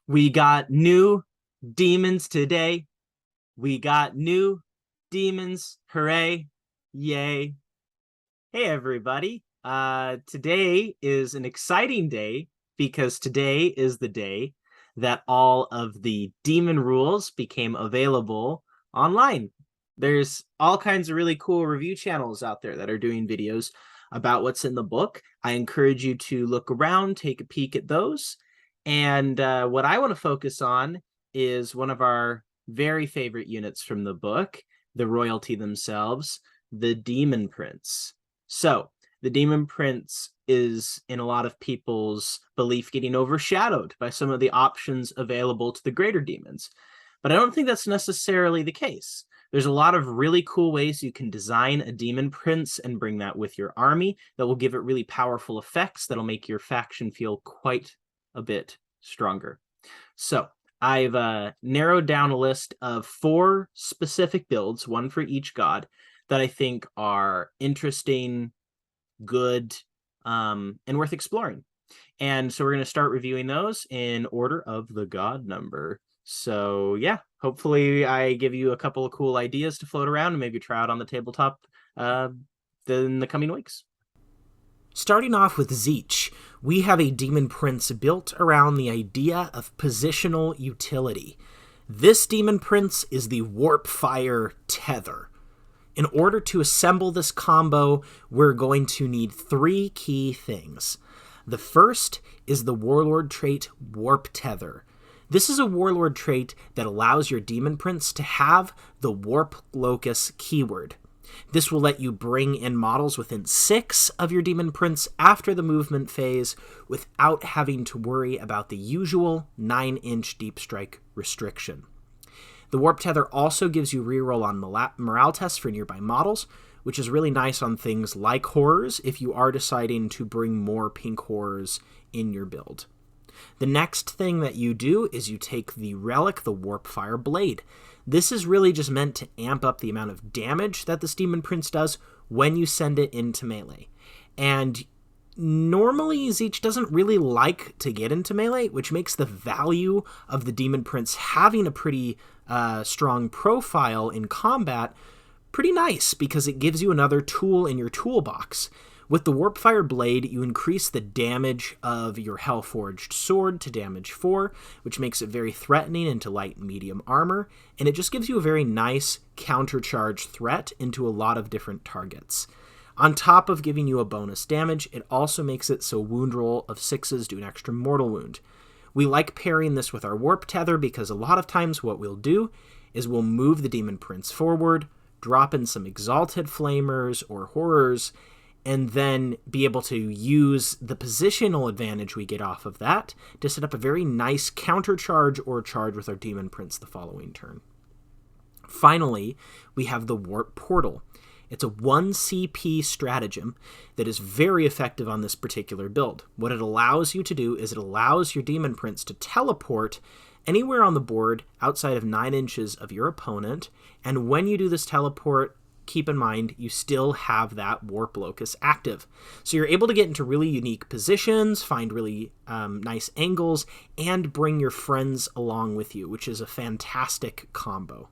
We got new demons today. We got new demons. Hooray. Yay. Hey, everybody. Today is an exciting day because today is the day that all of the demon rules became available online. There's all kinds of really cool review channels out there that are doing videos about what's in the book. I encourage you to look around, take a peek at those. And what I want to focus on is one of our very favorite units from the book, the royalty themselves, the Demon Prince. So, the Demon Prince is, in a lot of people's belief, getting overshadowed by some of the options available to the greater demons. But I don't think that's necessarily the case. There's a lot of really cool ways you can design a Demon Prince and bring that with your army that will give it really powerful effects that'll make your faction feel quite a bit stronger. So I've narrowed down a list of 4 specific builds, one for each god, that I think are interesting, good, and worth exploring. And so we're going to start reviewing those in order of the god number. So yeah, hopefully I give you a couple of cool ideas to float around and maybe try out on the tabletop in the coming weeks. Starting off with Zeech, we have a Demon Prince built around the idea of positional utility. This Demon Prince is the Warp Fire Tether. In order to assemble this combo, we're going to need 3 key things. The first is the Warlord trait Warp Tether. This is a Warlord trait that allows your Demon Prince to have the Warp Locus keyword. This will let you bring in models within 6 of your Demon Prince after the movement phase without having to worry about the usual 9-inch deep strike restriction. The Warp Tether also gives you reroll on morale tests for nearby models, which is really nice on things like horrors if you are deciding to bring more pink horrors in your build. The next thing that you do is you take the relic, the Warp Fire Blade. This is really just meant to amp up the amount of damage that this Demon Prince does when you send it into melee. And normally, Zeech doesn't really like to get into melee, which makes the value of the Demon Prince having a pretty strong profile in combat pretty nice, because it gives you another tool in your toolbox. With the Warpfire Blade, you increase the damage of your Hellforged Sword to damage 4, which makes it very threatening into light and medium armor, and it just gives you a very nice countercharge threat into a lot of different targets. On top of giving you a bonus damage, it also makes it so wound roll of 6s do an extra mortal wound. We like pairing this with our Warp Tether because a lot of times what we'll do is we'll move the Demon Prince forward, drop in some Exalted Flamers or Horrors, and then be able to use the positional advantage we get off of that to set up a very nice countercharge or charge with our Demon Prince the following turn. Finally, we have the Warp Portal. It's a 1 CP stratagem that is very effective on this particular build. What it allows you to do is it allows your Demon Prince to teleport anywhere on the board outside of 9 inches of your opponent, and when you do this teleport, keep in mind, you still have that Warp Locus active. So you're able to get into really unique positions, find really nice angles, and bring your friends along with you, which is a fantastic combo.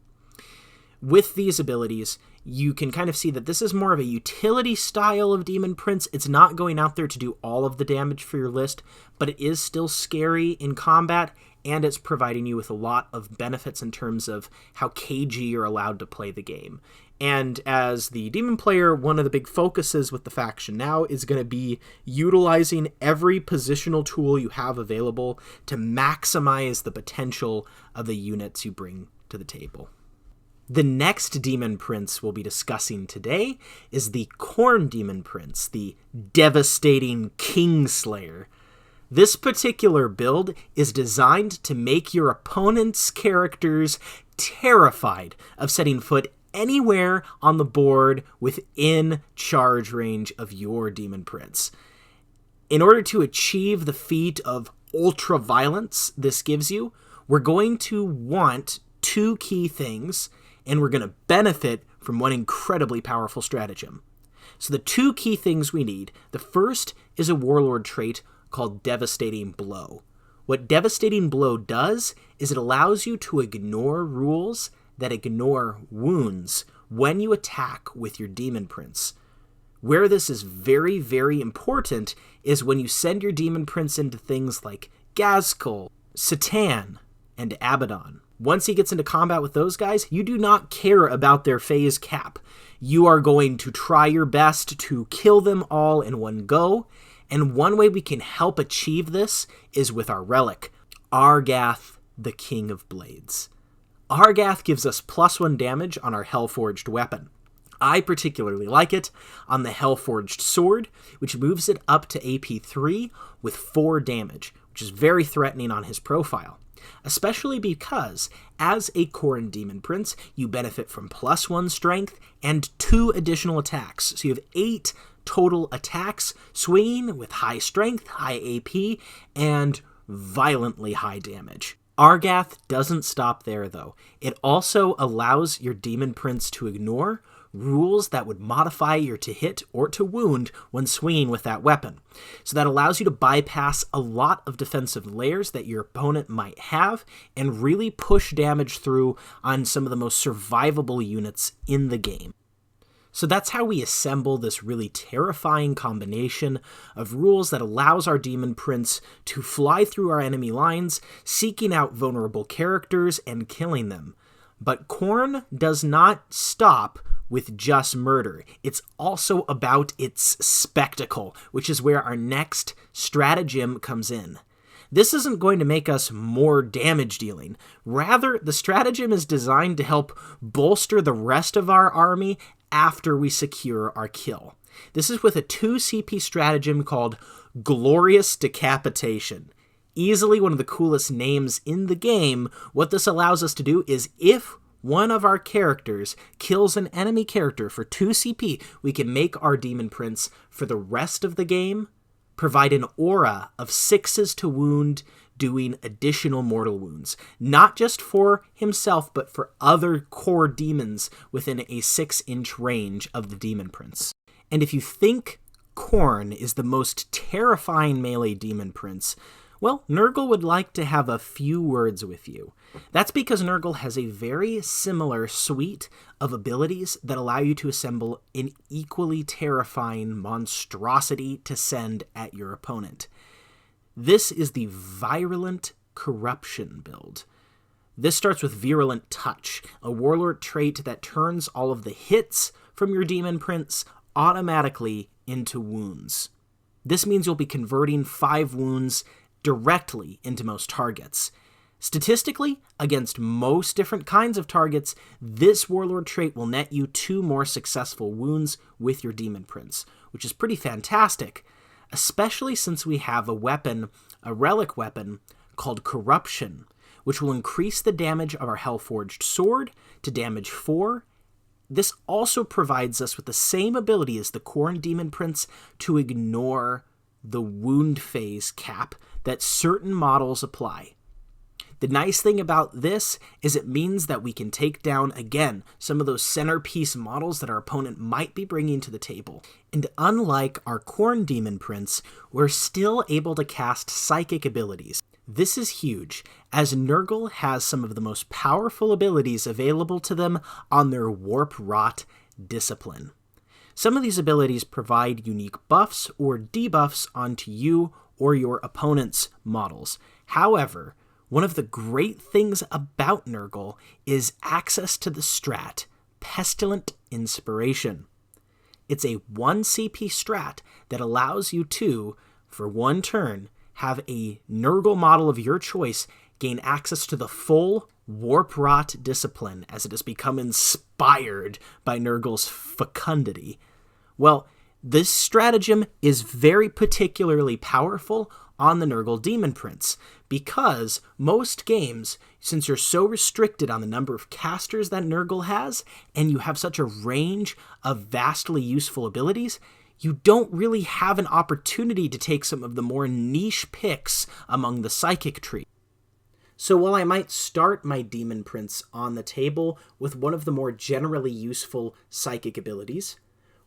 With these abilities, you can kind of see that this is more of a utility style of Demon Prince. It's not going out there to do all of the damage for your list, but it is still scary in combat, and it's providing you with a lot of benefits in terms of how cagey you're allowed to play the game. And as the Demon player, one of the big focuses with the faction now is going to be utilizing every positional tool you have available to maximize the potential of the units you bring to the table. The next Demon Prince we'll be discussing today is the Khorne Demon Prince, the devastating Kingslayer. This particular build is designed to make your opponent's characters terrified of setting foot anywhere on the board within charge range of your Demon Prince. In order to achieve the feat of ultra violence this gives you, we're going to want 2 key things, and we're going to benefit from one incredibly powerful stratagem. So the 2 key things we need, the first is a Warlord trait called Devastating Blow. What Devastating Blow does is it allows you to ignore rules that ignore wounds when you attack with your Demon Prince. Where this is very, very important is when you send your Demon Prince into things like Gazkul, Satan, and Abaddon. Once he gets into combat with those guys, you do not care about their phase cap. You are going to try your best to kill them all in one go, and one way we can help achieve this is with our relic, Argath, the King of Blades. Argath gives us +1 damage on our Hellforged weapon. I particularly like it on the Hellforged sword, which moves it up to AP 3 with 4 damage, which is very threatening on his profile. Especially because, as a Khorne Demon Prince, you benefit from +1 strength and 2 additional attacks. So you have 8 total attacks, swinging with high strength, high AP, and violently high damage. Argath doesn't stop there, though. It also allows your Demon Prince to ignore rules that would modify your to hit or to wound when swinging with that weapon. So that allows you to bypass a lot of defensive layers that your opponent might have and really push damage through on some of the most survivable units in the game. So that's how we assemble this really terrifying combination of rules that allows our Demon Prince to fly through our enemy lines, seeking out vulnerable characters and killing them. But Khorne does not stop with just murder. It's also about its spectacle, which is where our next stratagem comes in. This isn't going to make us more damage dealing. Rather, the stratagem is designed to help bolster the rest of our army after we secure our kill. This is with a 2 CP stratagem called Glorious Decapitation. Easily one of the coolest names in the game. What this allows us to do is if one of our characters kills an enemy character for 2 CP, we can make our Demon Prince, for the rest of the game, provide an aura of 6s to wound, doing additional mortal wounds. Not just for himself, but for other core demons within a 6-inch range of the Demon Prince. And if you think Khorne is the most terrifying melee Demon Prince, well, Nergal would like to have a few words with you. That's because Nergal has a very similar suite of abilities that allow you to assemble an equally terrifying monstrosity to send at your opponent. This is the Virulent Corruption build. This starts with Virulent Touch, a warlord trait that turns all of the hits from your Demon Prince automatically into wounds. This means you'll be converting 5 wounds directly into most targets. Statistically, against most different kinds of targets, this warlord trait will net you 2 more successful wounds with your Demon Prince, which is pretty fantastic, especially since we have a weapon, a relic weapon, called Corruption, which will increase the damage of our Hellforged sword to damage 4. This also provides us with the same ability as the Khorne Demon Prince to ignore the wound phase cap that certain models apply. The nice thing about this is it means that we can take down, again, some of those centerpiece models that our opponent might be bringing to the table. And unlike our Khorne Demon Prince, we're still able to cast psychic abilities. This is huge, as Nergal has some of the most powerful abilities available to them on their Warp Rot discipline. Some of these abilities provide unique buffs or debuffs onto you or your opponent's models. However, one of the great things about Nergal is access to the strat, Pestilent Inspiration. It's a 1 CP strat that allows you to, for 1 turn, have a Nergal model of your choice gain access to the full Warp Rot discipline as it has become inspired by Nergal's fecundity. Well, this stratagem is very particularly powerful on the Nergal Demon Prince, because most games, since you're so restricted on the number of casters that Nergal has, and you have such a range of vastly useful abilities, you don't really have an opportunity to take some of the more niche picks among the psychic tree. So while I might start my Demon Prince on the table with one of the more generally useful psychic abilities,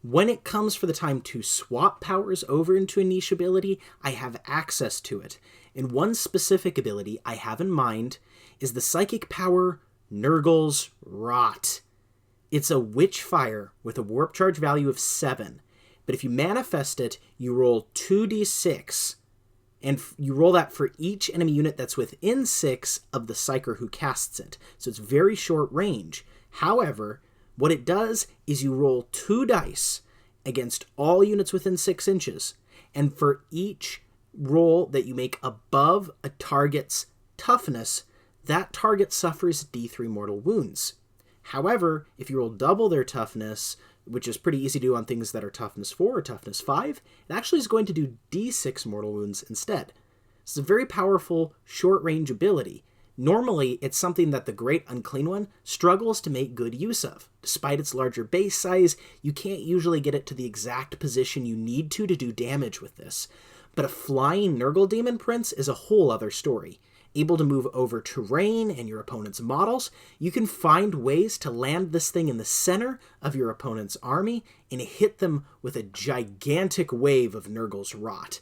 When it comes for the time to swap powers over into a niche ability, I have access to it. And one specific ability I have in mind is the psychic power Nergal's Rot. It's a witch fire with a warp charge value of 7. But if you manifest it, you roll 2d6, and you roll that for each enemy unit that's within 6 of the psyker who casts it. So it's very short range. However, what it does is you roll 2 dice against all units within 6 inches, and for each roll that you make above a target's toughness, that target suffers d3 mortal wounds. However, if you roll double their toughness, which is pretty easy to do on things that are toughness 4 or toughness 5, it actually is going to do d6 mortal wounds instead. It's a very powerful short-range ability. Normally, it's something that the Great Unclean One struggles to make good use of. Despite its larger base size, you can't usually get it to the exact position you need to do damage with this. But a flying Nergal Demon Prince is a whole other story. Able to move over terrain and your opponent's models, you can find ways to land this thing in the center of your opponent's army and hit them with a gigantic wave of Nergal's Rot.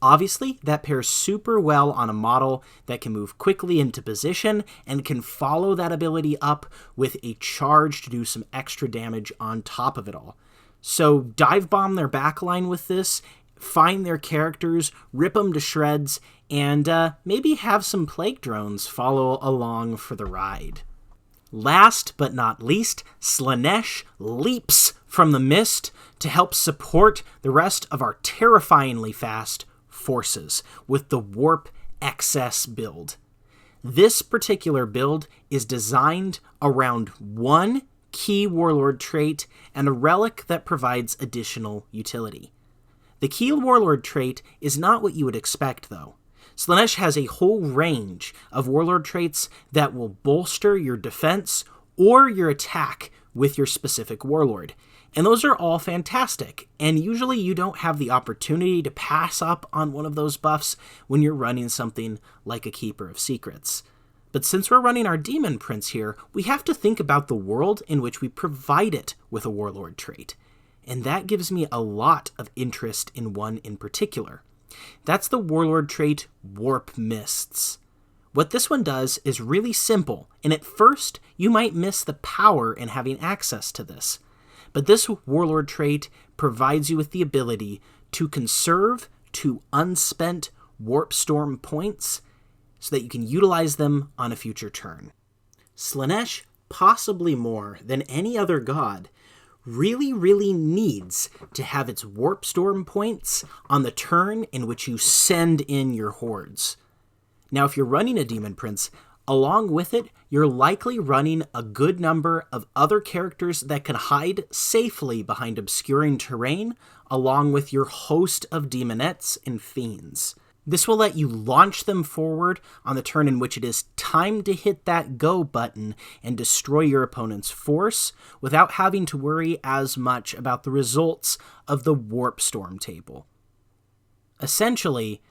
Obviously, that pairs super well on a model that can move quickly into position and can follow that ability up with a charge to do some extra damage on top of it all. So dive bomb their backline with this, find their characters, rip them to shreds, and maybe have some plague drones follow along for the ride. Last but not least, Slaanesh leaps from the mist to help support the rest of our terrifyingly fast forces with the Warp Excess build. This particular build is designed around one key warlord trait and a relic that provides additional utility. The key warlord trait is not what you would expect, though. Slaanesh has a whole range of warlord traits that will bolster your defense or your attack with your specific warlord. And those are all fantastic, and usually you don't have the opportunity to pass up on one of those buffs when you're running something like a Keeper of Secrets. But since we're running our Demon Prince here, we have to think about the world in which we provide it with a warlord trait. And that gives me a lot of interest in one in particular. That's the warlord trait Warp Mists. What this one does is really simple, and at first you might miss the power in having access to this. But this warlord trait provides you with the ability to conserve 2 unspent Warp Storm points so that you can utilize them on a future turn. Slaanesh, possibly more than any other god, really needs to have its Warp Storm points on the turn in which you send in your hordes. Now, if you're running a Demon Prince, along with it, you're likely running a good number of other characters that can hide safely behind obscuring terrain, along with your host of demonettes and fiends. This will let you launch them forward on the turn in which it is time to hit that go button and destroy your opponent's force without having to worry as much about the results of the Warp Storm table. Essentially,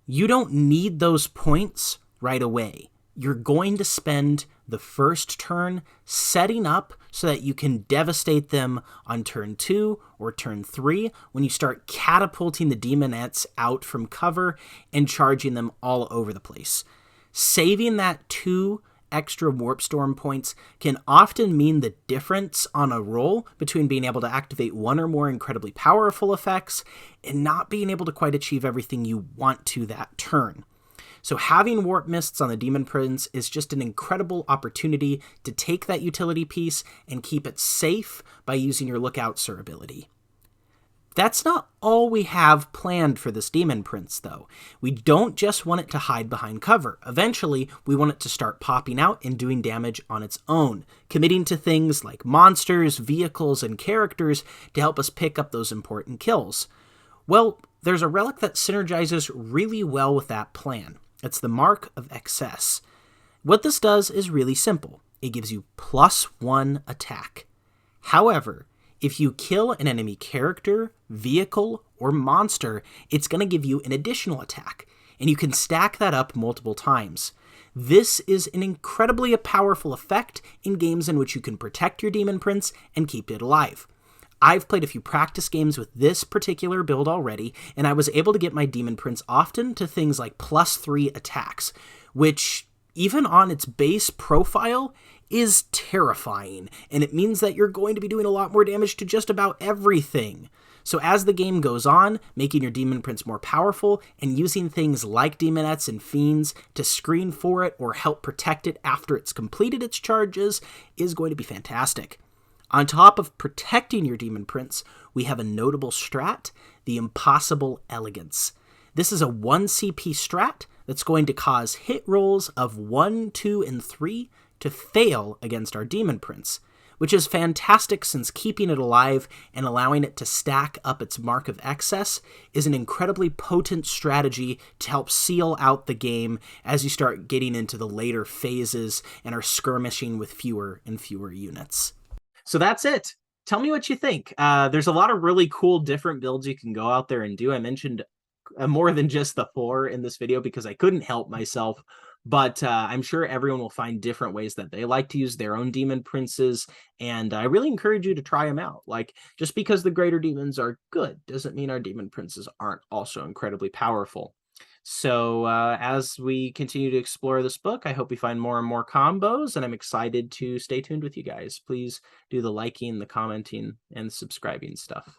you don't need those points right away. You're going to spend the first turn setting up so that you can devastate them on turn 2 or turn 3 when you start catapulting the demonettes out from cover and charging them all over the place. Saving that 2 extra Warp Storm points can often mean the difference on a roll between being able to activate one or more incredibly powerful effects and not being able to quite achieve everything you want to that turn. So having Warp Mists on the Demon Prince is just an incredible opportunity to take that utility piece and keep it safe by using your Lookout Sir ability. That's not all we have planned for this Demon Prince, though. We don't just want it to hide behind cover. Eventually, we want it to start popping out and doing damage on its own, committing to things like monsters, vehicles, and characters to help us pick up those important kills. Well, there's a relic that synergizes really well with that plan. It's the Mark of Excess. What this does is really simple. It gives you +1 attack. However, if you kill an enemy character, vehicle, or monster, it's going to give you an additional attack, and you can stack that up multiple times. This is an incredibly powerful effect in games in which you can protect your Demon Prince and keep it alive. I've played a few practice games with this particular build already, and I was able to get my Demon Prince often to things like +3 attacks, which, even on its base profile, is terrifying, and it means that you're going to be doing a lot more damage to just about everything. So as the game goes on, making your Demon Prince more powerful and using things like Demonettes and Fiends to screen for it or help protect it after it's completed its charges is going to be fantastic. On top of protecting your Demon Prince, we have a notable strat, the Impossible Elegance. This is a 1 CP strat that's going to cause hit rolls of 1, 2, and 3 to fail against our Demon Prince, which is fantastic since keeping it alive and allowing it to stack up its mark of excess is an incredibly potent strategy to help seal out the game as you start getting into the later phases and are skirmishing with fewer and fewer units. So that's it. Tell me what you think. There's a lot of really cool different builds you can go out there and do. I mentioned more than just the 4 in this video because I couldn't help myself. But I'm sure everyone will find different ways that they like to use their own Demon Princes, and I really encourage you to try them out. Like, just because the Greater Demons are good doesn't mean our Demon Princes aren't also incredibly powerful. So as we continue to explore this book, I hope we find more and more combos, and I'm excited to stay tuned with you guys. Please do the liking, the commenting, and subscribing stuff.